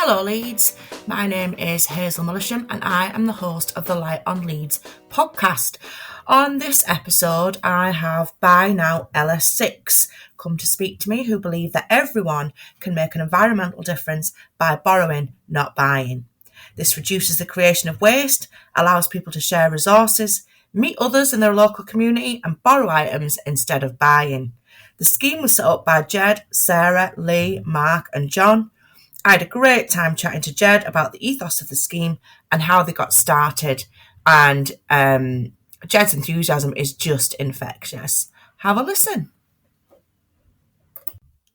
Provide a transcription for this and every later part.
Hello Leeds, my name is Hazel Millichamp and I am the host of the Light on Leeds podcast. On this episode I have by Nowt LS6 come to speak to me, who believe that everyone can make an environmental difference by borrowing, not buying. This reduces the creation of waste, allows people to share resources, meet others in their local community and borrow items instead of buying. The scheme was set up by Jed, Sarah, Lee, Mark and John. I had a great time chatting to Jed about the ethos of the scheme and how they got started. And Jed's enthusiasm is just infectious. Have a listen.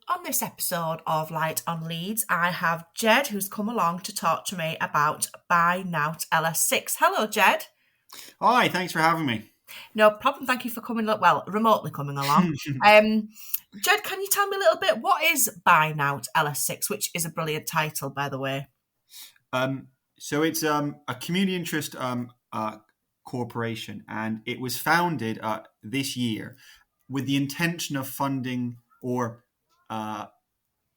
On this episode of Light on Leeds, I have Jed, who's come along to talk to me about Buy Nowt LS6. Hello, Jed. Hi, thanks for having me. No problem. Thank you for coming, remotely coming along. Jed, can you tell me a little bit, what is Buy Nowt LS6, which is a brilliant title, by the way? So it's a community interest corporation, and it was founded this year with the intention of funding or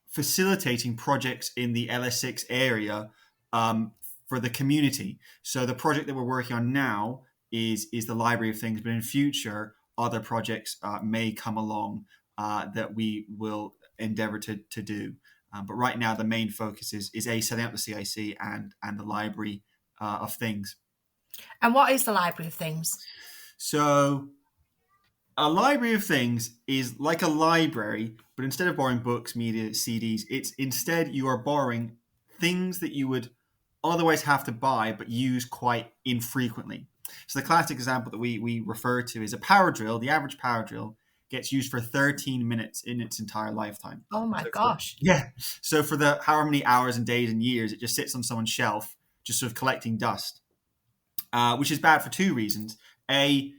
facilitating projects in the LS6 area for the community. So the project that we're working on now is the Library of Things, but in future, other projects may come along that we will endeavor to do. But right now, the main focus is setting up the CIC and the Library of Things. And what is the Library of Things? So a Library of Things is like a library, but instead of borrowing books, media, CDs, it's instead you are borrowing things that you would otherwise have to buy but use quite infrequently. So the classic example that we refer to is a power drill. The average power drill gets used for 13 minutes in its entire lifetime. Oh my gosh. So for the however many hours and days and years, it just sits on someone's shelf, just sort of collecting dust, which is bad for two reasons. A,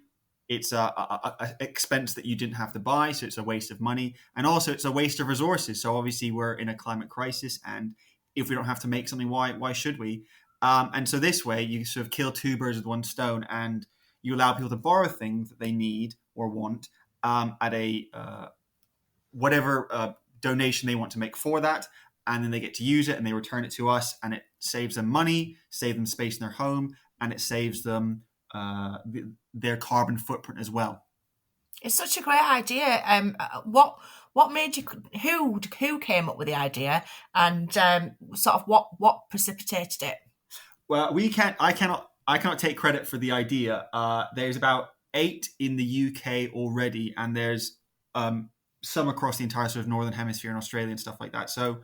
it's a expense that you didn't have to buy, so it's a waste of money. And also it's a waste of resources. So obviously we're in a climate crisis, and if we don't have to make something, why should we? And so this way you sort of kill two birds with one stone, and you allow people to borrow things that they need or want at a whatever donation they want to make for that, and then they get to use it and they return it to us, and it saves them money, saves them space in their home, and it saves them their carbon footprint as well. It's such a great idea. What made you? Who came up with the idea, and sort of what precipitated it? Well, I cannot take credit for the idea. There's about 8 in the UK already, and there's some across the entire sort of Northern Hemisphere and Australia and stuff like that. So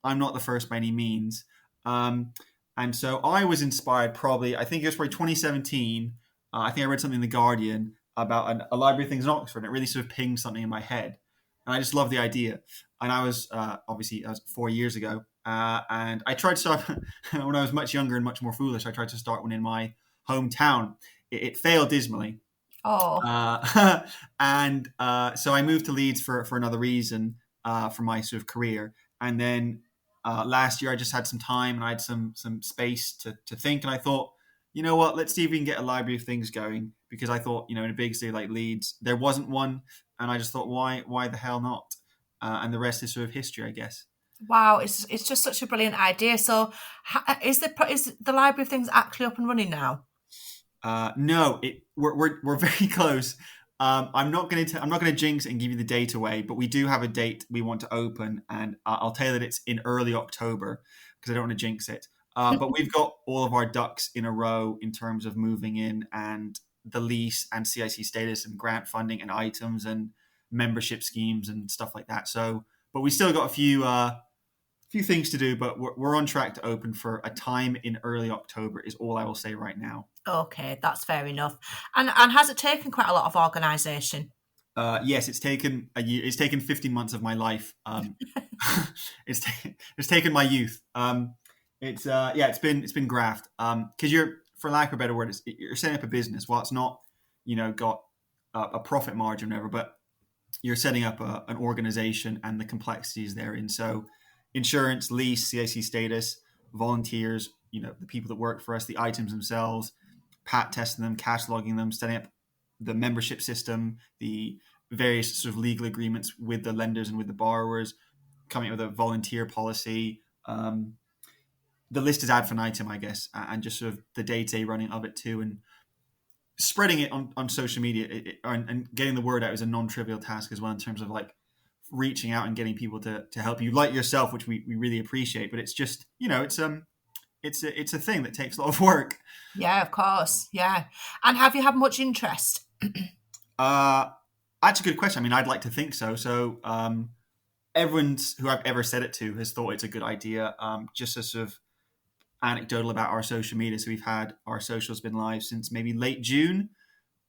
I'm not the first by any means. And so I was inspired I think it was probably 2017. I think I read something in The Guardian about a library of things in Oxford, and it really sort of pinged something in my head. And I just loved the idea. And I was, obviously, 4 years ago. And I tried to start, when I was much younger and much more foolish, I tried to start one in my hometown. It failed dismally. Oh. So I moved to Leeds for another reason, for my sort of career. And then last year I just had some time and I had some space to think. And I thought, you know what, let's see if we can get a Library of Things going. Because I thought, in a big city like Leeds, there wasn't one. And I just thought, why the hell not? And the rest is sort of history, I guess. Wow, it's just such a brilliant idea. So, is the Library of Things actually up and running now? No, we're very close. I'm not going to jinx it and give you the date away, but we do have a date we want to open, and I'll tell you that it's in early October because I don't want to jinx it. But we've got all of our ducks in a row in terms of moving in and the lease and CIC status and grant funding and items and membership schemes and stuff like that. So, but we still got a few things to do, but we're on track to open for a time in early October is all I will say right now. Okay, that's fair enough. And has it taken quite a lot of organisation? Yes, it's taken a year. It's taken 15 months of my life. It's taken my youth. It's been graft. Because you're, for lack of a better word, you're setting up a business. While it's not, got a profit margin or whatever, but you're setting up an organization and the complexities therein. So insurance, lease, CIC status, volunteers, the people that work for us, the items themselves, pat testing them, cash logging them, setting up the membership system, the various sort of legal agreements with the lenders and with the borrowers, coming up with a volunteer policy, the list is ad infinitum, I guess, and just sort of the day-to-day running of it too, and spreading it on social media and getting the word out is a non-trivial task as well, in terms of like reaching out and getting people to help you, like yourself, which we really appreciate. But it's just, it's a thing that takes a lot of work. Yeah, of course. Yeah. And have you had much interest? That's a good question. I mean, I'd like to think so. So everyone's who I've ever said it to has thought it's a good idea. Just a sort of anecdotal about our social media. So we've had our socials been live since maybe late June.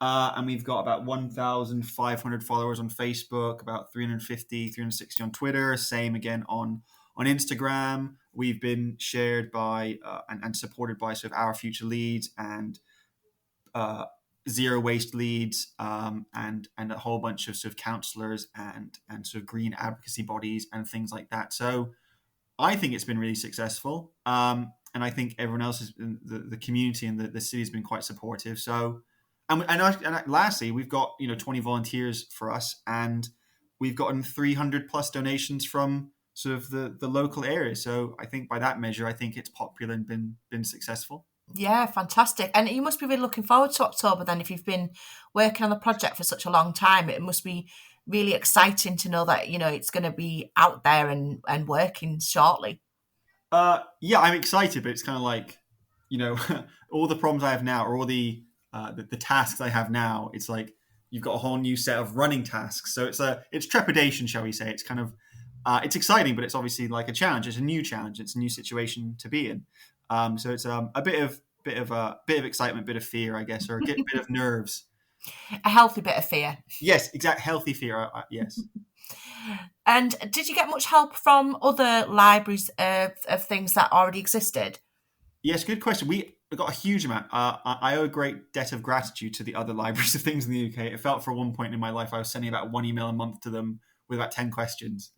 And we've got about 1,500 followers on Facebook, about 350, 360 on Twitter, same again on Instagram. We've been shared by and supported by sort of Our Future Leads and Zero Waste Leads, and a whole bunch of sort of counsellors and sort of green advocacy bodies and things like that. So I think it's been really successful. And I think everyone else is the community and the city has been quite supportive. So, and lastly, we've got 20 volunteers for us, and we've gotten 300 plus donations from sort of the local area. So I think by that measure, I think it's popular and been successful. Yeah, fantastic. And you must be really looking forward to October then. If you've been working on the project for such a long time, it must be really exciting to know that, it's going to be out there and working shortly. Yeah, I'm excited, but it's kind of like, all the problems I have now, or all the tasks I have now. It's like you've got a whole new set of running tasks. So it's trepidation, shall we say? It's kind of it's exciting, but it's obviously like a challenge. It's a new challenge. It's a new situation to be in. So it's a bit of excitement, bit of fear, I guess, or a bit of nerves. A healthy bit of fear. Yes, exact healthy fear. Yes. And did you get much help from other libraries of things that already existed? Yes, good question. We got a huge amount. I owe a great debt of gratitude to the other libraries of things in the UK. It felt for one point in my life I was sending about one email a month to them with about 10 questions.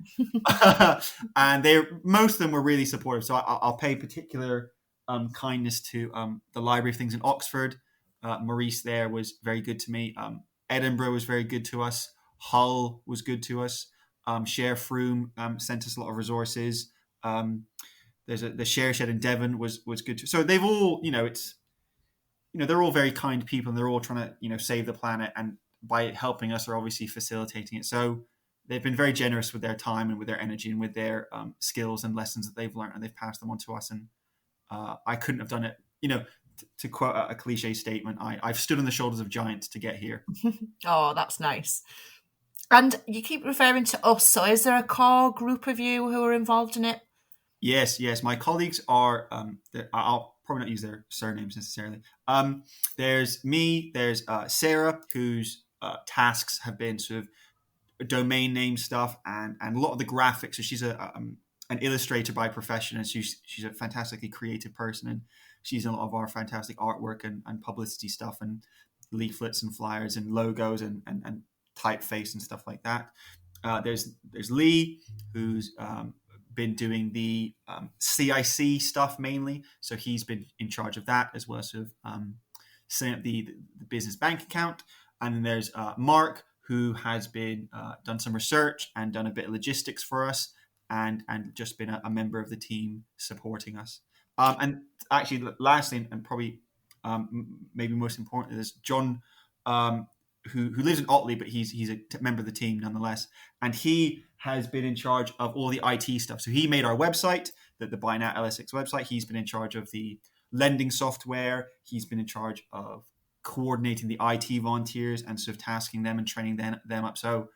And most of them were really supportive. So I'll pay particular kindness to the Library of Things in Oxford. Maurice there was very good to me. Edinburgh was very good to us. Hull was good to us. Share Froome sent us a lot of resources. There's the Share Shed in Devon was good too. So they've all, they're all very kind people, and they're all trying to, save the planet, and by helping us, are obviously facilitating it. So they've been very generous with their time and with their energy and with their skills and lessons that they've learned, and they've passed them on to us. And I couldn't have done it, to quote a cliche statement, I've stood on the shoulders of giants to get here. Oh, that's nice. And you keep referring to us. So is there a core group of you who are involved in it? Yes. My colleagues are, I'll probably not use their surnames necessarily. There's me, there's Sarah, whose tasks have been sort of domain name stuff and a lot of the graphics. So she's an illustrator by profession, and she's a fantastically creative person, and she's in a lot of our fantastic artwork and publicity stuff and leaflets and flyers and logos and typeface and stuff like that. There's Lee, who's been doing the CIC stuff mainly, so he's been in charge of that, as well as sort of setting up the business bank account. And then there's Mark, who has been done some research and done a bit of logistics for us, and just been a member of the team supporting us. And actually, lastly, and probably maybe most importantly, there's John, who lives in Otley, but he's a member of the team nonetheless, and he has been in charge of all the IT stuff. So he made our website, the Nowt LS6 website. He's been in charge of the lending software. He's been in charge of coordinating the IT volunteers and sort of tasking them and training them up. So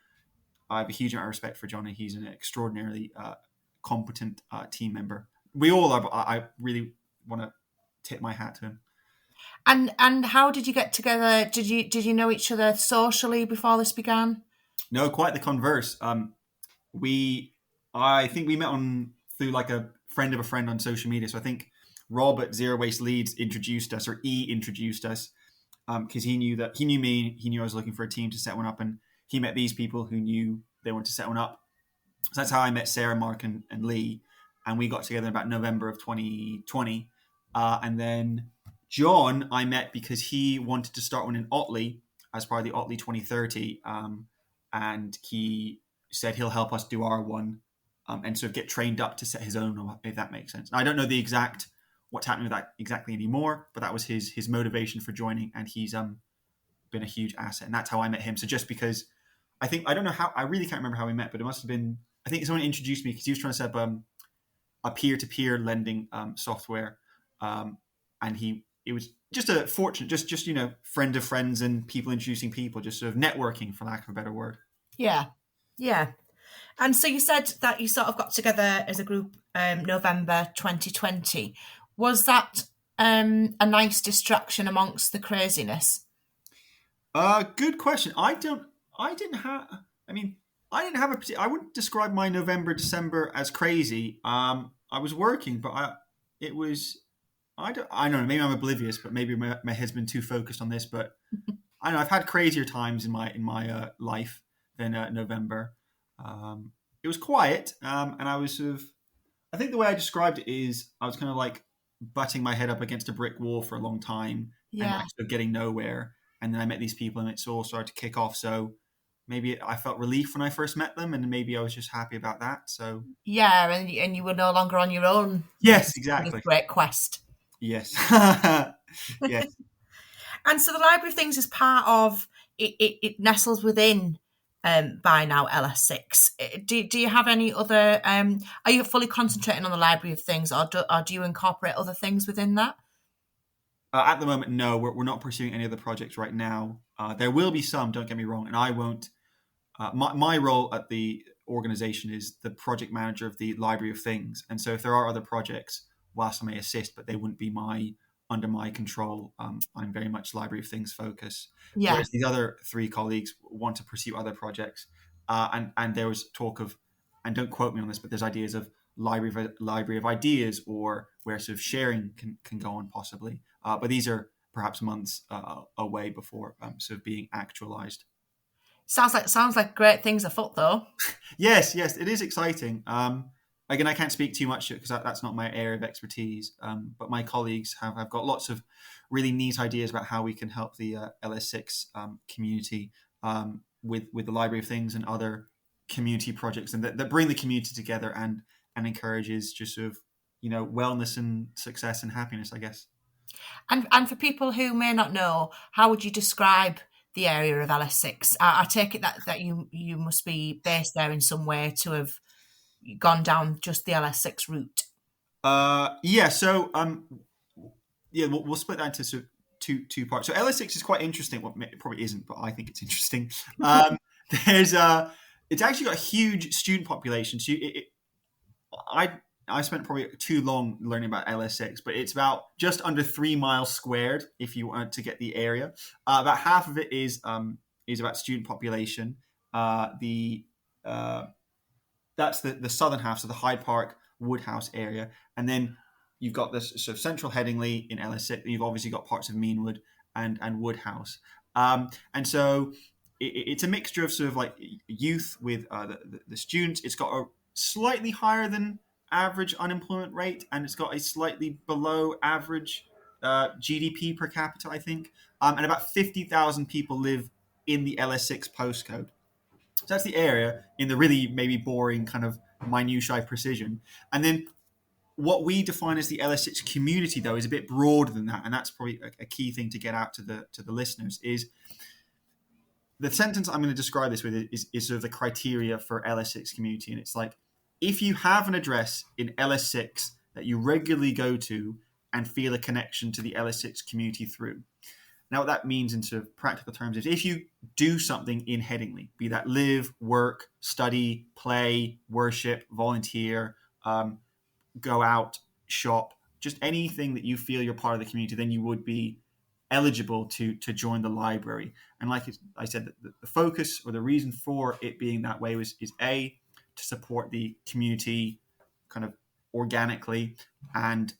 I have a huge amount of respect for Johnny. He's an extraordinarily competent team member. We all are, but I really want to tip my hat to him. And how did you get together? Did you know each other socially before this began? No, quite the converse. I think we met through like a friend of a friend on social media. So I think Rob at Zero Waste Leads introduced us, or introduced us, because he knew me, he knew I was looking for a team to set one up, and he met these people who knew they wanted to set one up. So that's how I met Sarah, Mark, and Lee, and we got together in about November of 2020. And then John, I met because he wanted to start one in Otley as part of the Otley 2030, and he said he'll help us do our one, and sort of get trained up to set his own, if that makes sense. I don't know the exact what's happening with that exactly anymore, but that was his motivation for joining, and he's been a huge asset, and that's how I met him. So just because I don't know how, I really can't remember how we met, but it must have been, I think someone introduced me because he was trying to set up a peer-to-peer lending software, and it was just a fortunate, just friend of friends and people introducing people, just sort of networking, for lack of a better word. Yeah. Yeah. And so you said that you sort of got together as a group November 2020. Was that a nice distraction amongst the craziness? Good question. I didn't have. I mean, I didn't have I wouldn't describe my November, December as crazy. I was working, but it was. I don't know. Maybe I'm oblivious, but maybe my head's been too focused on this. But I don't know. I've had crazier times in my life than November. It was quiet, and I was sort of. I think the way I described it is I was kind of like butting my head up against a brick wall for a long time and Yeah. like sort of getting nowhere. And then I met these people and it's all started to kick off. So maybe I felt relief when I first met them, and maybe I was just happy about that. So Yeah, and you were no longer on your own yes, for this exactly. great quest. Yes. Yes. And so the Library of Things is part of it nestles within by now LS6. Do you have any other are you fully concentrating on the Library of Things, or do you incorporate other things within that? At the moment, no, we're not pursuing any other projects right now. There will be some, don't get me wrong, and I won't. My role at the organization is the project manager of the Library of Things, and so if there are other projects, whilst I may assist, but they wouldn't be under my control. I'm very much Library of Things focus, Yeah. whereas these other three colleagues want to pursue other projects. And there was talk of, and don't quote me on this, but there's ideas of library of ideas, or where sort of sharing can go on possibly. But these are perhaps months away before sort of being actualized. Sounds like great things afoot though. Yes, it is exciting. Again, I can't speak too much because that's not my area of expertise. But my colleagues have got lots of really neat ideas about how we can help the LS6 community with the Library of Things and other community projects, and that bring the community together and encourages just sort of wellness and success and happiness, I guess. And for people who may not know, how would you describe the area of LS6? I take it that you must be based there in some way to have gone down just the LS6 route. Yeah. So yeah, we'll split that into sort of two parts. So LS6 is quite interesting. Well, it probably isn't, but I think it's interesting. There's it's actually got a huge student population. So I spent probably too long learning about LS6, but it's about just under 3 miles squared if you want to get the area. About half of it is about student population. The That's the southern half, so the Hyde Park Woodhouse area, and then you've got this sort of central Headingley in LS6. You've obviously got parts of Meanwood and Woodhouse, and so it's a mixture of sort of like youth with the students. It's got a slightly higher than average unemployment rate, and it's got a slightly below average GDP per capita, I think, and about 50,000 people live in the LS6 postcode. So that's the area in the really maybe boring kind of minutiae precision. And then what we define as the LS6 community, though, is a bit broader than that, and that's probably a key thing to get out to the listeners. Is the sentence I'm going to describe this with is sort of the criteria for LS6 community, and it's like, if you have an address in LS6 that you regularly go to and feel a connection to the LS6 community through. Now, what that means in sort of practical terms is if you do something in Headingley, be that live, work, study, play, worship, volunteer, go out, shop, just anything that you feel you're part of the community, then you would be eligible to join the library. And like I said, the focus or the reason for it being that way is A, to support the community kind of organically, and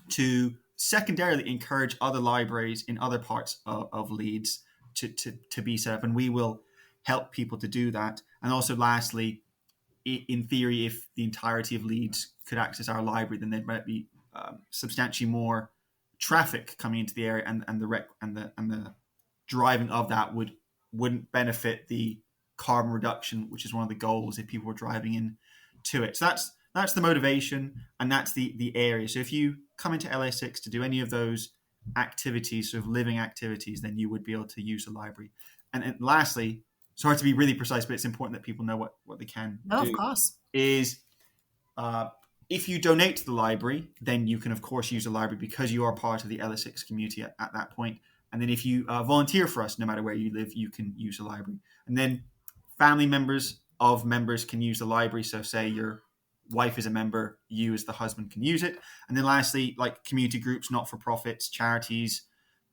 to secondarily encourage other libraries in other parts of Leeds to be set up. And we will help people to do that. And also lastly, in theory, if the entirety of Leeds could access our library, then there might be substantially more traffic coming into the area, and the driving of that wouldn't benefit the carbon reduction, which is one of the goals if people were driving in to it. So that's the motivation, and that's the area. So if you come into LA6 to do any of those activities, sort of living activities, then you would be able to use the library. And lastly, sorry to be really precise, but it's important that people know what they can No, of do, course. is uh, if you donate to the library, then you can, of course, use the library because you are part of the LS6 community at that point. And then if you volunteer for us, no matter where you live, you can use the library. And then family members of members can use the library. So say your wife is a member, you as the husband can use it. And then lastly, like community groups, not-for-profits, charities,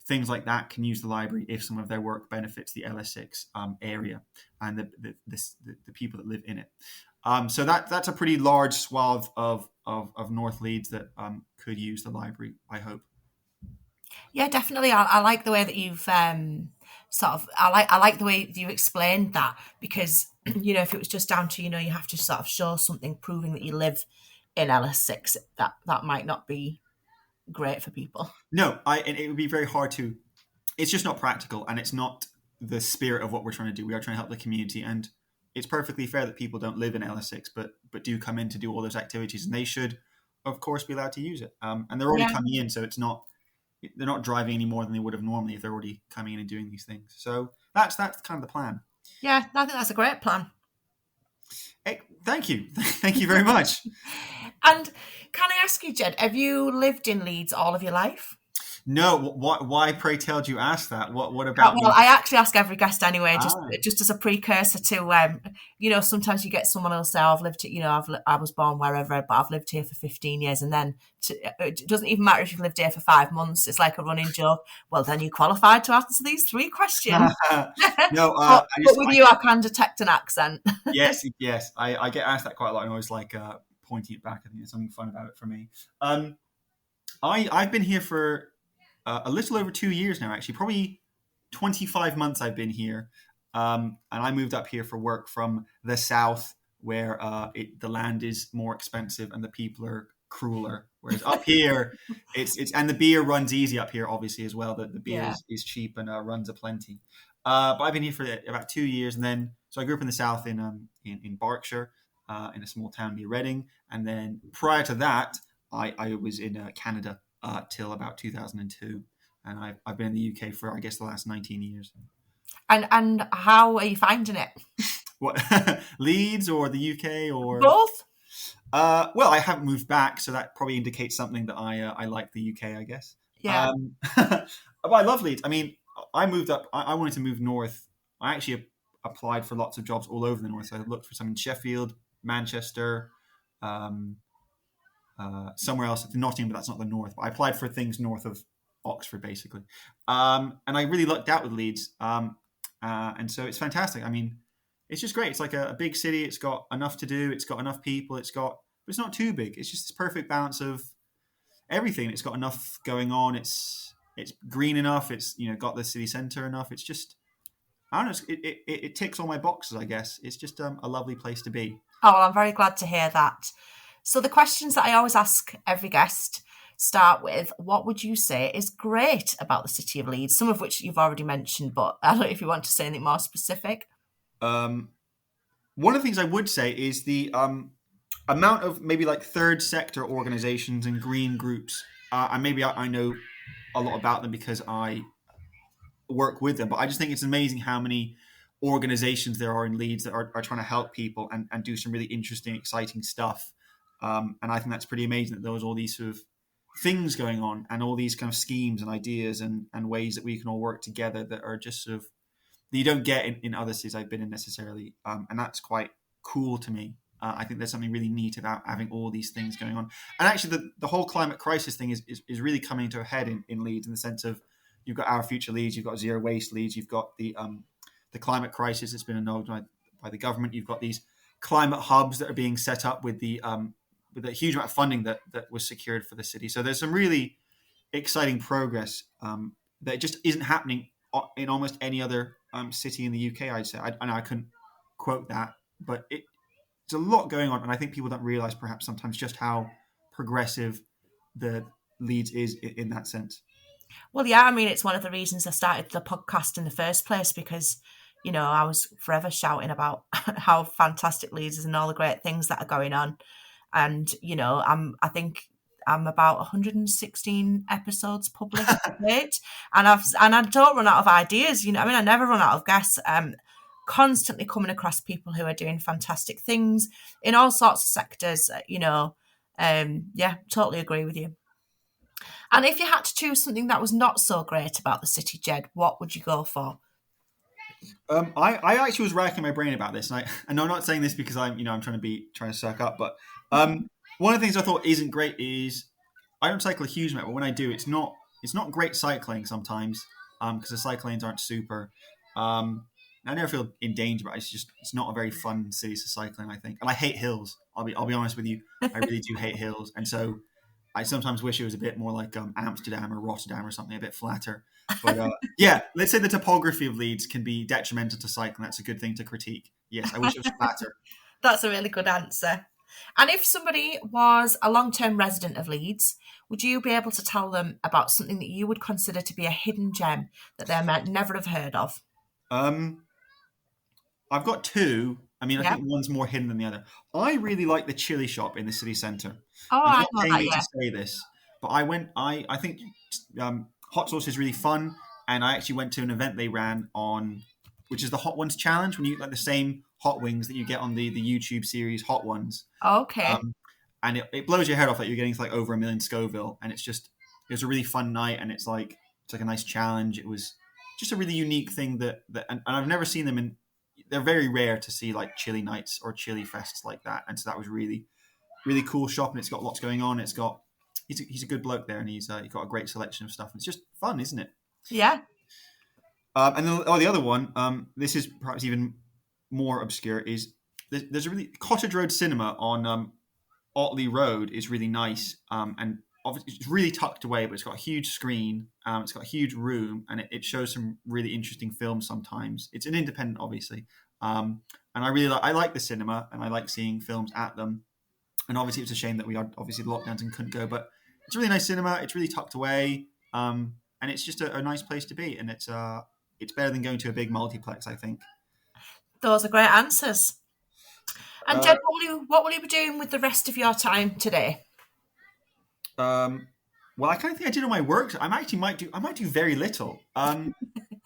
things like that can use the library if some of their work benefits the LS6 area and the people that live in it. So that's a pretty large swath of North Leeds that could use the library, I hope. Yeah, definitely. I like the way that you've I like the way you explained that, because if it was just down to you have to sort of show something proving that you live in LS6, that might not be great for people. No, and it would be very hard to. It's just not practical, and it's not the spirit of what we're trying to do. We are trying to help the community, and it's perfectly fair that people don't live in LS6, but do come in to do all those activities, and they should, of course, be allowed to use it. And they're already coming in, so they're not driving any more than they would have normally if they're already coming in and doing these things. So that's kind of the plan. Yeah, I think that's a great plan. Hey, thank you. Thank you very much. And can I ask you, Jed, have you lived in Leeds all of your life? No, why pray tell do you ask that? What about Well, me? I actually ask every guest anyway, just as a precursor to, sometimes you get someone else say, I've lived, I was born wherever, but I've lived here for 15 years. And then it doesn't even matter if you've lived here for 5 months. It's like a running joke. Well, then you qualified to answer these 3 questions. No, but with you, I can detect an accent. Yes. I get asked that quite a lot. And I always like pointing it back. I think there's something fun about it for me. I've been here for a little over 2 years now, actually, probably 25 months I've been here. And I moved up here for work from the south, where the land is more expensive and the people are crueler. Whereas up here, it's and the beer runs easy up here, obviously, as well. That the beer is cheap and runs aplenty. But I've been here for about 2 years, and then so I grew up in the south in Berkshire, in a small town near Reading, and then prior to that, I was in Canada till about 2002, and I've been in the UK for I guess the last 19 years. And how are you finding it? What Leeds or the UK or both? Well, I haven't moved back, so that probably indicates something that I like the UK, I guess. Yeah. But I love Leeds. I mean, I moved up. I wanted to move north. I actually applied for lots of jobs all over the north. So I looked for some in Sheffield, Manchester, somewhere else, Nottingham, but that's not the north. But I applied for things north of Oxford, basically. And I really lucked out with Leeds. And so it's fantastic. I mean, it's just great. It's like a big city. It's got enough to do. It's got enough people. But it's not too big. It's just this perfect balance of everything. It's got enough going on. It's green enough. It's got the city centre enough. It's just, I don't know. It ticks all my boxes, I guess. It's just a lovely place to be. Oh, well, I'm very glad to hear that. So the questions that I always ask every guest start with, what would you say is great about the city of Leeds? Some of which you've already mentioned, but I don't know if you want to say anything more specific. One of the things I would say is the amount of maybe like third sector organizations and green groups. And maybe I know a lot about them because I work with them, but I just think it's amazing how many organizations there are in Leeds that are trying to help people and do some really interesting, exciting stuff. And I think that's pretty amazing that there was all these sort of things going on and all these kind of schemes and ideas and ways that we can all work together that are just sort of that you don't get in other cities I've been in necessarily. And that's quite cool to me. I think there's something really neat about having all these things going on. And actually the whole climate crisis thing is really coming to a head in Leeds, in the sense of you've got Our Future Leeds, you've got Zero Waste Leeds, you've got the climate crisis that's been annulled by the government. You've got these climate hubs that are being set up with a huge amount of funding that was secured for the city. So there's some really exciting progress that just isn't happening in almost any other city in the UK, I'd say. I couldn't quote that, but it's a lot going on, and I think people don't realise perhaps sometimes just how progressive the Leeds is in that sense. Well, yeah, I mean, it's one of the reasons I started the podcast in the first place, because, I was forever shouting about how fantastic Leeds is and all the great things that are going on. and I think I'm about 116 episodes published to date, and I don't run out of ideas. I never run out of guests. Constantly coming across people who are doing fantastic things in all sorts of sectors. Yeah, totally agree with you. And if you had to choose something that was not so great about the city, Jed, what would you go for? I actually was racking my brain about this, and I'm not saying this because I'm trying to suck up, but one of the things I thought isn't great is I don't cycle a huge amount, but when I do, it's not great cycling sometimes because the cycle lanes aren't super. I never feel in danger, but it's not a very fun city to cycle in, I think, and I hate hills. I'll be honest with you, I really do hate hills, and so I sometimes wish it was a bit more like Amsterdam or Rotterdam or something a bit flatter. But yeah, let's say the topography of Leeds can be detrimental to cycling. That's a good thing to critique. Yes, I wish it was flatter. That's a really good answer. And if somebody was a long-term resident of Leeds, would you be able to tell them about something that you would consider to be a hidden gem that they might never have heard of? I've got two. I mean, I Yeah. think one's more hidden than the other. I really like the chili shop in the city centre. Oh, And they're I not know paying that, me to yeah. say this, but I think hot sauce is really fun, and I actually went to an event they ran on, which is the Hot Ones Challenge, when you like the same hot wings that you get on the YouTube series Hot Ones. Okay. And it blows your head off that you're getting to like over 1 million Scoville, and it was a really fun night, and it's like a nice challenge. It was just a really unique thing and I've never seen them in. They're very rare to see like chili nights or chili fests like that, and so that was really really cool shop, and it's got lots going on. He's a good bloke there, and he's got a great selection of stuff. And it's just fun, isn't it? Yeah. And then the other one, this is perhaps even more obscure, is there's a really Cottage Road Cinema on Otley Road is really nice, and obviously it's really tucked away, but it's got a huge screen, it's got a huge room, and it shows some really interesting films sometimes. It's an independent, obviously, and I like the cinema, and I like seeing films at them. And obviously, it's a shame that we had obviously lockdowns and couldn't go, but it's a really nice cinema. It's really tucked away, and it's just a nice place to be, and it's better than going to a big multiplex, I think. Those are great answers. And Jed, what will you be doing with the rest of your time today? Well, I kind of think I did all my work. I might do very little. I'm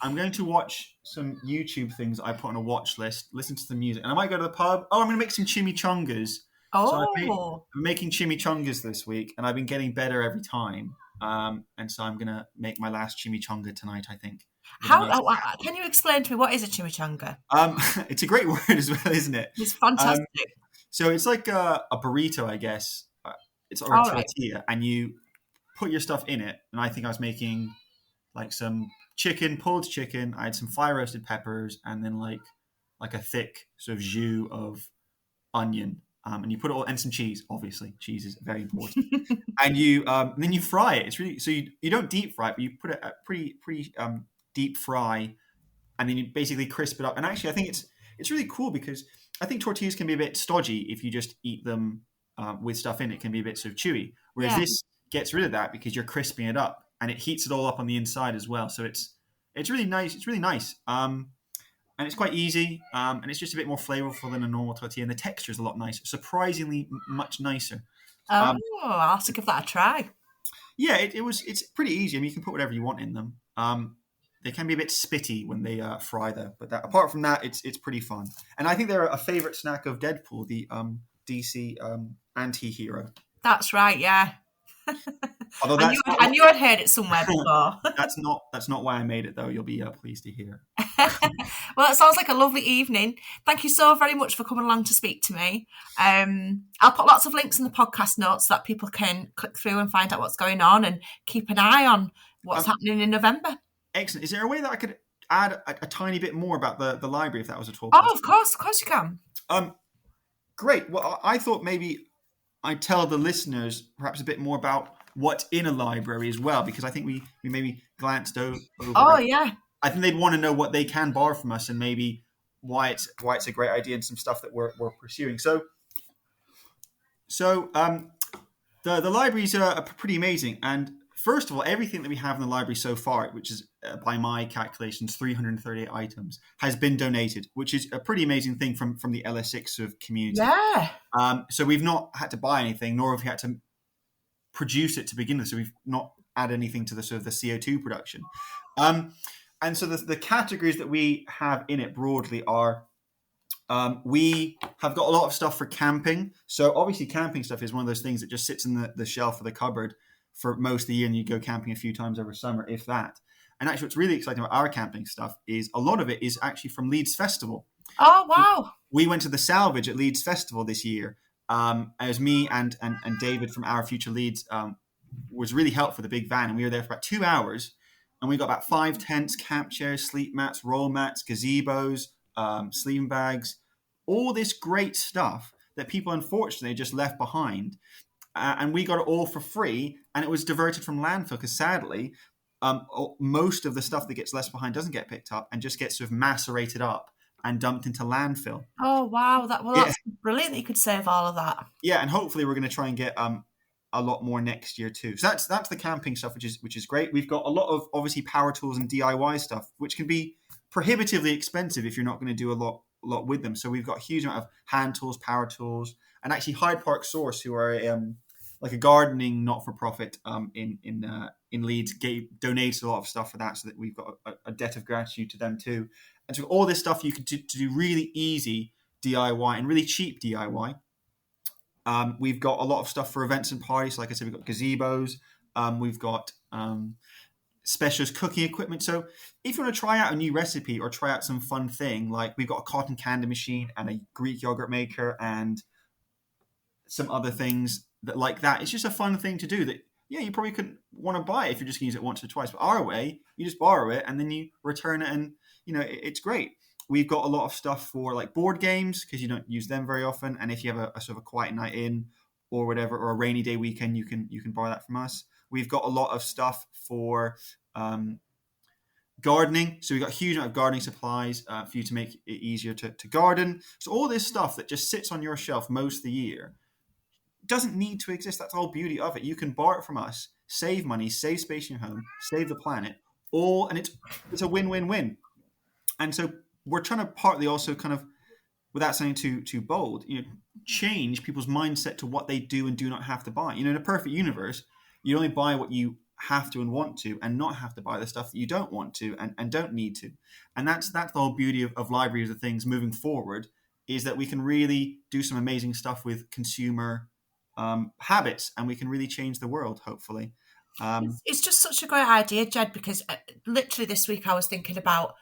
going to watch some YouTube things that I put on a watch list, listen to some music, and I might go to the pub. Oh, I'm going to make some chimichangas. So I'm making chimichangas this week, and I've been getting better every time. And so I'm going to make my last chimichanga tonight, I think. Can you explain to me what is a chimichanga? It's a great word as well, isn't it? It's fantastic. So it's like a burrito, I guess. It's a tortilla, and you put your stuff in it. And I think I was making like some pulled chicken. I had some fire roasted peppers, and then like a thick sort of jus of onion. And you put it all, and some cheese. Obviously, cheese is very important. And then you fry it. It's really, so you don't deep fry it, but you put it at pretty deep fry, and then you basically crisp it up. And actually, I think it's really cool because I think tortillas can be a bit stodgy if you just eat them with stuff in it. Can be a bit sort of chewy. Whereas this gets rid of that because you're crisping it up, and it heats it all up on the inside as well. So it's really nice. It's really nice. And it's quite easy, and it's just a bit more flavorful than a normal tortilla, and the texture is a lot nicer, surprisingly much nicer. I'll have to give that a try. Yeah, it's pretty easy. I mean, you can put whatever you want in them. They can be a bit spitty when they fry though, but apart from that, it's pretty fun. And I think they're a favorite snack of Deadpool, the DC anti-hero. That's right, yeah. Although I knew I'd heard it somewhere before. That's not why I made it, though. You'll be pleased to hear. Well, it sounds like a lovely evening. Thank you so very much for coming along to speak to me. I'll put lots of links in the podcast notes so that people can click through and find out what's going on and keep an eye on what's happening in November. Excellent. Is there a way that I could add a tiny bit more about the library, if that was at all possible? Oh, of course you can. Great. Well, I thought maybe I'd tell the listeners perhaps a bit more about what's in a library as well, because I think we maybe glanced over. Oh, yeah. I think they'd want to know what they can borrow from us and maybe why it's a great idea and some stuff that we're pursuing. So the libraries are pretty amazing. And first of all, everything that we have in the library so far, which is by my calculations 338 items, has been donated, which is a pretty amazing thing from the LS6 sort of community. Yeah. So we've not had to buy anything, nor have we had to produce it to begin with. So we've not added anything to the sort of the CO2 production. And so the categories that we have in it broadly are, we have got a lot of stuff for camping. So obviously camping stuff is one of those things that just sits in the shelf of the cupboard for most of the year, and you go camping a few times over summer, if that. And actually what's really exciting about our camping stuff is a lot of it is actually from Leeds Festival. Oh, wow. We went to the Salvage at Leeds Festival this year. As me and David from Our Future Leeds was really helpful with the big van, and we were there for about 2 hours, and we got about 5 tents, camp chairs, sleep mats, roll mats, gazebos, sleeping bags, all this great stuff that people unfortunately just left behind. And we got it all for free, and it was diverted from landfill because sadly, most of the stuff that gets left behind doesn't get picked up and just gets sort of macerated up and dumped into landfill. Oh, wow. That's brilliant that you could save all of that. Yeah, and hopefully we're going to try and get a lot more next year too. So that's the camping stuff, which is great. We've got a lot of obviously power tools and DIY stuff, which can be prohibitively expensive if you're not going to do a lot with them. So we've got a huge amount of hand tools, power tools, and actually Hyde Park Source, who are like a gardening not-for-profit in Leeds, donated a lot of stuff for that, so that we've got a debt of gratitude to them too. And so all this stuff you can do to do really easy DIY and really cheap DIY. We've got a lot of stuff for events and parties. Like I said, we've got gazebos. We've got specialist cooking equipment. So if you want to try out a new recipe or try out some fun thing, like we've got a cotton candy machine and a Greek yogurt maker and some other things like that. It's just a fun thing to do that, yeah, you probably couldn't want to buy it if you're just going to use it once or twice. But our way, you just borrow it and then you return it, and it's great. We've got a lot of stuff for like board games because you don't use them very often. And if you have a sort of a quiet night in or whatever, or a rainy day weekend, you can borrow that from us. We've got a lot of stuff for gardening. So we've got a huge amount of gardening supplies for you to make it easier to garden. So all this stuff that just sits on your shelf most of the year doesn't need to exist. That's the whole beauty of it. You can borrow it from us, save money, save space in your home, save the planet, and it's a win-win-win. And so we're trying to partly also kind of, without sounding too bold, change people's mindset to what they do and do not have to buy. In a perfect universe, you only buy what you have to and want to, and not have to buy the stuff that you don't want to and don't need to. And that's the whole beauty of libraries of things moving forward, is that we can really do some amazing stuff with consumer habits, and we can really change the world, hopefully. It's just such a great idea, Jed, because literally this week I was thinking about,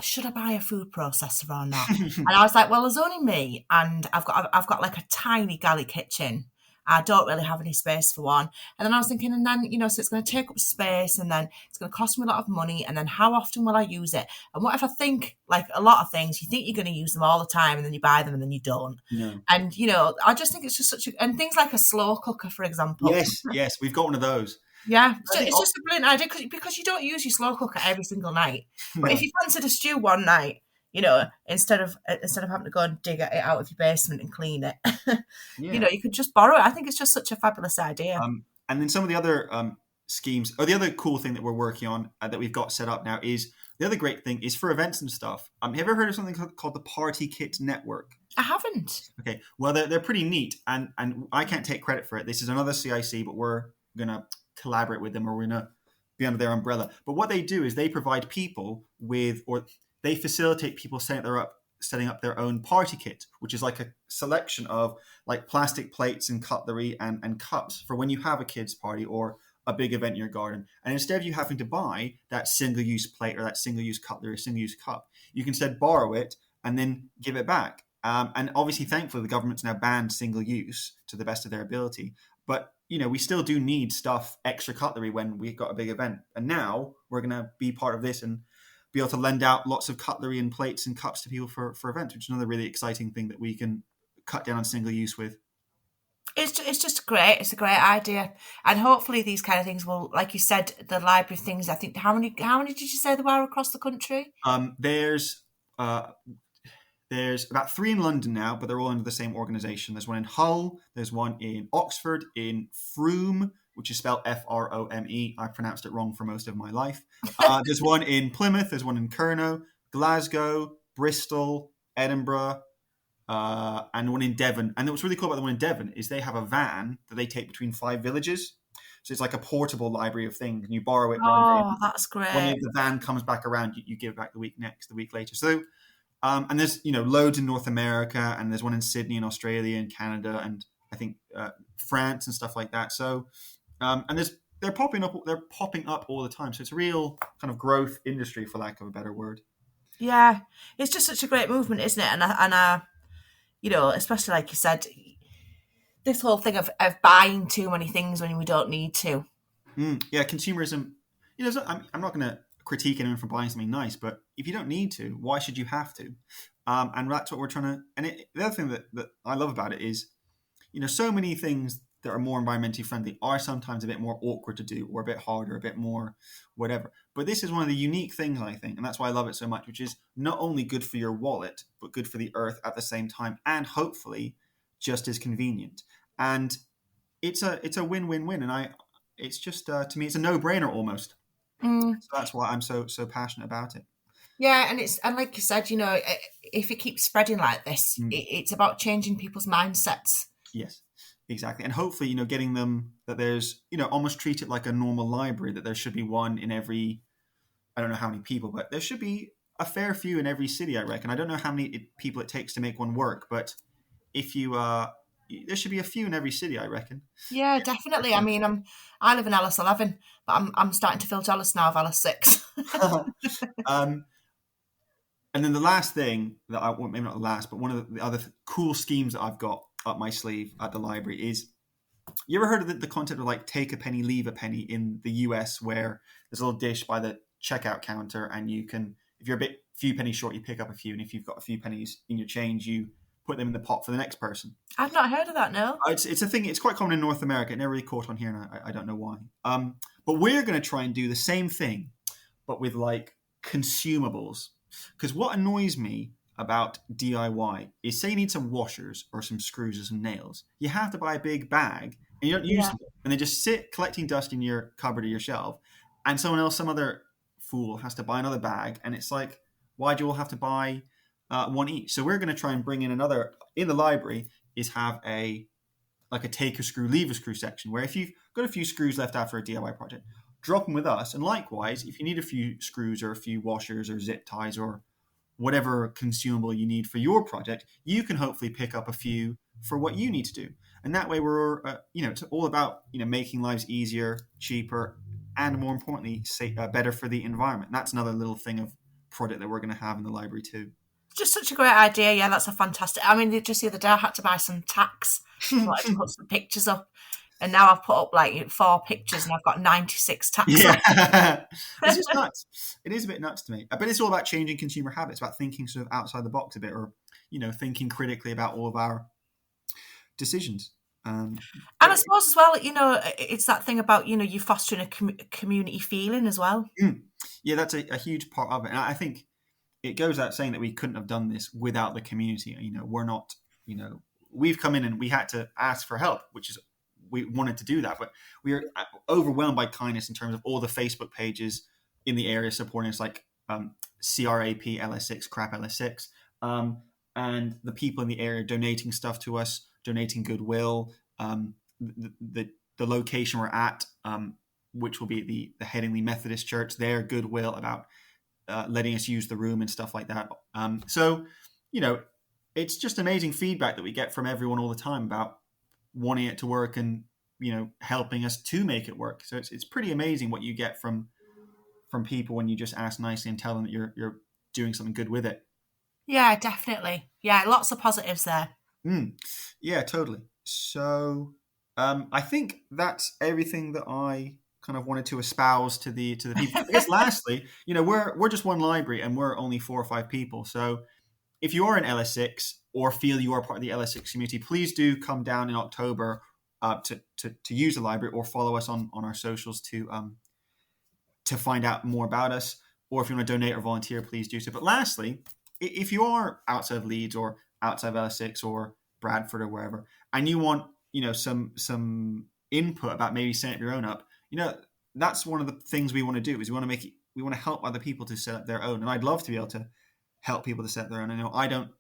should I buy a food processor or not? And I was like, well, there's only me, and I've got like a tiny galley kitchen. I don't really have any space for one. And then I was thinking, and then, so it's going to take up space, and then it's going to cost me a lot of money, and then how often will I use it? And what if I think, like a lot of things, you think you're going to use them all the time, and then you buy them and then you don't. Yeah. And, I just think it's just and things like a slow cooker, for example. Yes, we've got one of those. Yeah, it's just a brilliant idea because you don't use your slow cooker every single night. But if you fancied a stew one night, instead of having to go and dig it out of your basement and clean it, you could just borrow it. I think it's just such a fabulous idea. And then some of the other schemes, or the other cool thing that we're working on that we've got set up now, is the other great thing is for events and stuff. Have you ever heard of something called the Party Kit Network? I haven't. Okay, well they're pretty neat, and I can't take credit for it. This is another CIC, but we're gonna collaborate with them, or we're gonna be under their umbrella. But what they do is they provide people or they facilitate people setting up their own party kit, which is like a selection of like plastic plates and cutlery and cups for when you have a kids party or a big event in your garden. And instead of you having to buy that single-use plate or that single-use cutlery or single-use cup, you can instead borrow it and then give it back. And obviously, thankfully, the government's now banned single-use to the best of their ability. But we still do need extra cutlery when we've got a big event. And now we're going to be part of this and be able to lend out lots of cutlery and plates and cups to people for events, which is another really exciting thing that we can cut down on single use with. It's just great. It's a great idea. And hopefully these kind of things will, like you said, the library things, I think, how many did you say there were across the country? There's about 3 in London now, but they're all under the same organisation. There's one in Hull, there's one in Oxford, in Frome, which is spelled Frome. I pronounced it wrong for most of my life. There's one in Plymouth, there's one in Kernow, Glasgow, Bristol, Edinburgh, and one in Devon. And what's really cool about the one in Devon is they have a van that they take between 5 villages. So it's like a portable library of things, and you borrow it one day. Oh, that's great. When the van comes back around, you give it back the week later. So, and there's loads in North America, and there's one in Sydney in Australia and Canada, and I think France and stuff like that. So, and they're popping up all the time. So it's a real kind of growth industry, for lack of a better word. Yeah, it's just such a great movement, isn't it? And especially like you said, this whole thing of buying too many things when we don't need to. Yeah, consumerism. I'm not going to critique anyone for buying something nice, but if you don't need to, why should you have to? And that's what we're trying to. And the other thing that I love about it is, so many things that are more environmentally friendly are sometimes a bit more awkward to do, or a bit harder, a bit more whatever. But this is one of the unique things, I think, and that's why I love it so much, which is not only good for your wallet, but good for the earth at the same time, and hopefully just as convenient. And it's a win-win-win, and it's just to me it's a no-brainer almost. So that's why I'm so passionate about it. Yeah, and like you said, if it keeps spreading like this, it's about changing people's mindsets. Yes, exactly. And hopefully, getting them that there's, almost treat it like a normal library, that there should be one in every, I don't know how many people, but there should be a fair few in every city, I reckon. I don't know how many people it takes to make one work, but if you, there should be a few in every city, I reckon. Yeah, definitely. I mean, I live in LS11, but I'm starting to feel jealous now of LS6. And then the last thing that maybe not the last, but one of the other cool schemes that I've got up my sleeve at the library is, you ever heard of the concept of like take a penny, leave a penny in the US, where there's a little dish by the checkout counter, and you can, if you're few pennies short, you pick up a few, and if you've got a few pennies in your change, you put them in the pot for the next person. I've not heard of that, no. It's a thing. It's quite common in North America. It never really caught on here, and I don't know why. But we're going to try and do the same thing, but with like consumables. Because what annoys me about DIY is, say you need some washers or some screws or some nails, you have to buy a big bag, and you don't use them, and they just sit collecting dust in your cupboard or your shelf, and some other fool has to buy another bag, and it's like, why do you all have to buy one each? So we're going to try and bring in another in the library, is have a take a screw, leave a screw section, where if you've got a few screws left after a DIY project, drop them with us. And likewise, if you need a few screws or a few washers or zip ties or whatever consumable you need for your project, you can hopefully pick up a few for what you need to do. And that way we're, it's all about, making lives easier, cheaper, and more importantly, better for the environment. And that's another little thing of project that we're going to have in the library too. Just such a great idea. Yeah, that's a fantastic. I mean, just the other day I had to buy some tacks. So I had to put some pictures up. And now I've put up like 4 pictures, and I've got 96 tacks. Yeah, it's just nuts. It is a bit nuts to me, but it's all about changing consumer habits, about thinking sort of outside the box a bit, or thinking critically about all of our decisions. And I suppose as well, it's that thing about you fostering a community feeling as well. Yeah, that's a huge part of it, and I think it goes without saying that we couldn't have done this without the community. We're not, we've come in and we had to ask for help, which is. We wanted to do that, but we are overwhelmed by kindness in terms of all the Facebook pages in the area supporting us, like CRAP LS6, crap LS6, and the people in the area donating stuff to us, donating goodwill. The location we're at, which will be the Headingley Methodist Church, their goodwill about letting us use the room and stuff like that. So, it's just amazing feedback that we get from everyone all the time about wanting it to work and helping us to make it work. So it's pretty amazing what you get from people when you just ask nicely and tell them that you're doing something good with it. Yeah, definitely. Yeah, lots of positives there. Yeah, totally. So I think that's everything that I kind of wanted to espouse to the people. I guess lastly, we're just one library and we're only 4 or 5 people. So if you are in LS6 or feel you are part of the LS6 community, please do come down in October to use the library, or follow us on our socials to find out more about us. Or if you want to donate or volunteer, please do so. But lastly, if you are outside of Leeds or outside of LS6 or Bradford or wherever, and you want some input about maybe setting your own up, that's one of the things we want to do, is we want to help other people to set up their own. And I'd love to be able to help people to set their own. I know I don't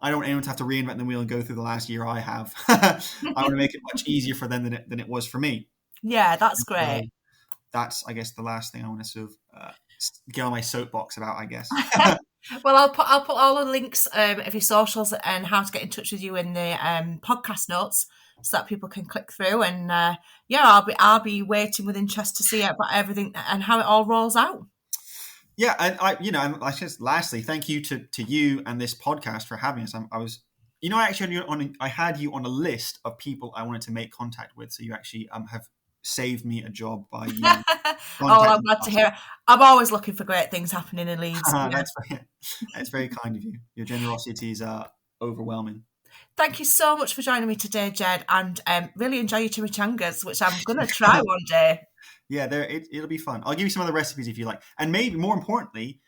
want anyone to have to reinvent the wheel and go through the last year I have. I want to make it much easier for them than it was for me. Yeah, that's great. That's, I guess, the last thing I want to sort of get on my soapbox about, I guess. Well, I'll put all the links of your socials and how to get in touch with you in the podcast notes, so that people can click through. And I'll be waiting with interest to see about everything and how it all rolls out. Yeah, and I just lastly, thank you to you and this podcast for having us. I had you on a list of people I wanted to make contact with, so you actually have saved me a job by you. I'm glad to hear it. I'm always looking for great things happening in Leeds. That's very kind of you. Your generosity is overwhelming. Thank you so much for joining me today, Jed, and really enjoy your chimichangas, which I'm going to try one day. Yeah, it'll be fun. I'll give you some other recipes if you like. And maybe more importantly,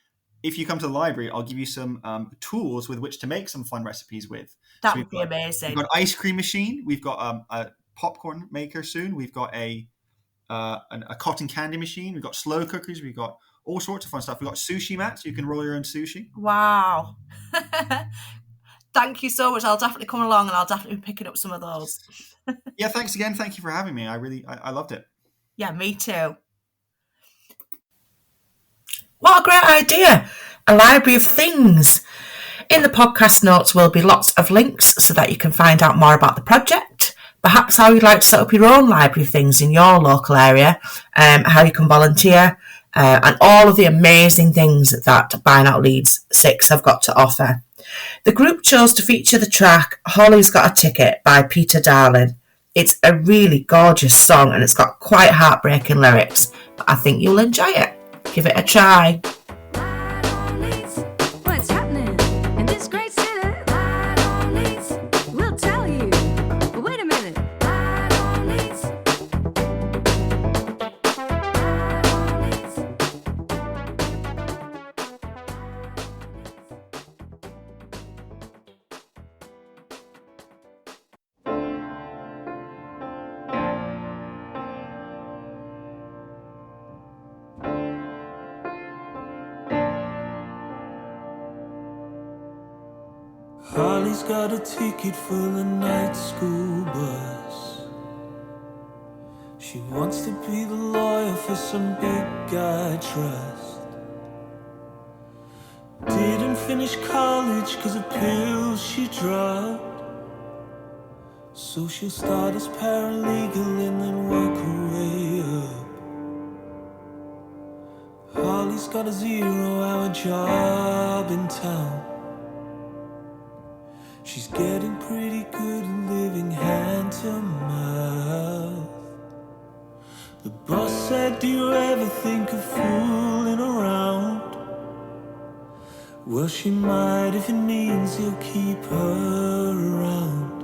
if you come to the library, I'll give you some tools with which to make some fun recipes with. That would be amazing. We've got an ice cream machine. We've got a popcorn maker soon. We've got a cotton candy machine. We've got slow cookers. We've got all sorts of fun stuff. We've got sushi mats. You can roll your own sushi. Wow. Thank you so much. I'll definitely come along and I'll definitely be picking up some of those. Yeah, thanks again. Thank you for having me. I loved it. Yeah, me too. What a great idea. A library of things. In the podcast notes will be lots of links so that you can find out more about the project, perhaps how you'd like to set up your own library of things in your local area, how you can volunteer, and all of the amazing things that Buy Now Leeds 6 have got to offer. The group chose to feature the track Holly's Got a Ticket by Peter Darling. It's a really gorgeous song and it's got quite heartbreaking lyrics, but I think you'll enjoy it. Give it a try. What's happening in this great city? We'll tell you. Wait a minute. Holly's got a ticket for the night school bus. She wants to be the lawyer for some big guy trust. Didn't finish college cause of pills she dropped. So she'll start as paralegal and then work her way up. Holly's got a 0-hour job in town. She's getting pretty good at living hand to mouth. The boss said, do you ever think of fooling around? Well, she might if it means he'll keep her around.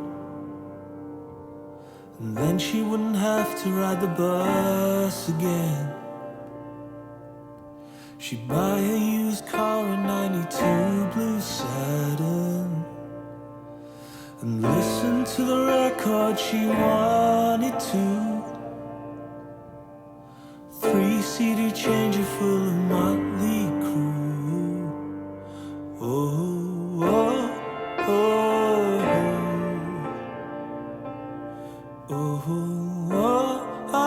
And then she wouldn't have to ride the bus again. She'd buy a used car, a 92 blue Saturn, and listen to the record she wanted to. 3 CD changer full of Motley Crue. Oh, oh, oh, oh, oh, oh.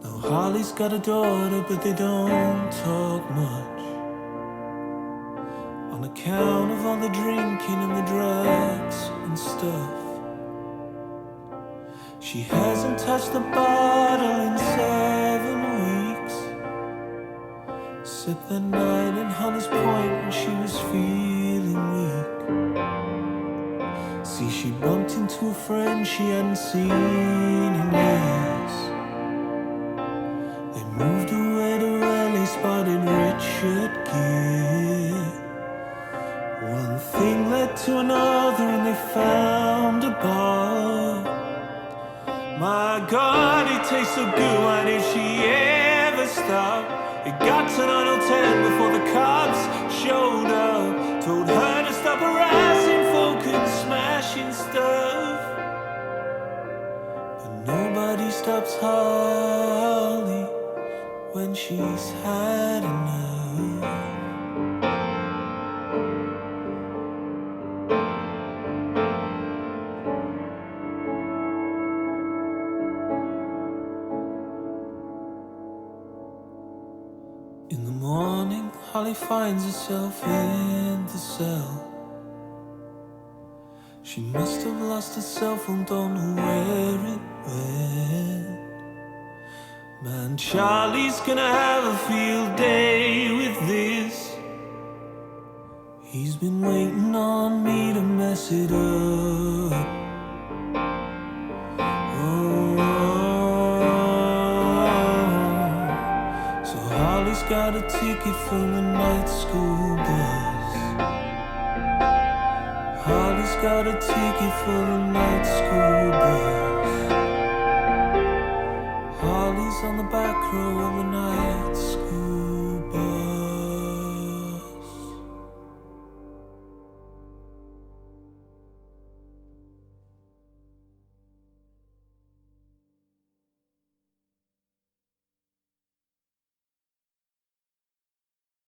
Now Holly's got a daughter, but they don't talk much. On account of all the drinking and the drugs and stuff. She hasn't touched the bottle in 7 weeks. Except that night in Holly's Point when she was feeling weak. See, she bumped into a friend she hadn't seen in years. They moved away to Raleigh, spotted Richard Gere. One thing led to another and they found a bar. My God, it tastes so good, why did she ever stop? It got to 9 or 10 before the cops showed up. Told her to stop harassing folk and smell Holly when she's had enough. In the morning, Holly finds herself in the cell. She must have lost her cell phone, don't know where it went. Man, Charlie's gonna have a field day with this. He's been waiting on me to mess it up. So Holly's got a ticket for the night school bus. Holly's got a ticket for the night school bus. Holly's on the back row of the night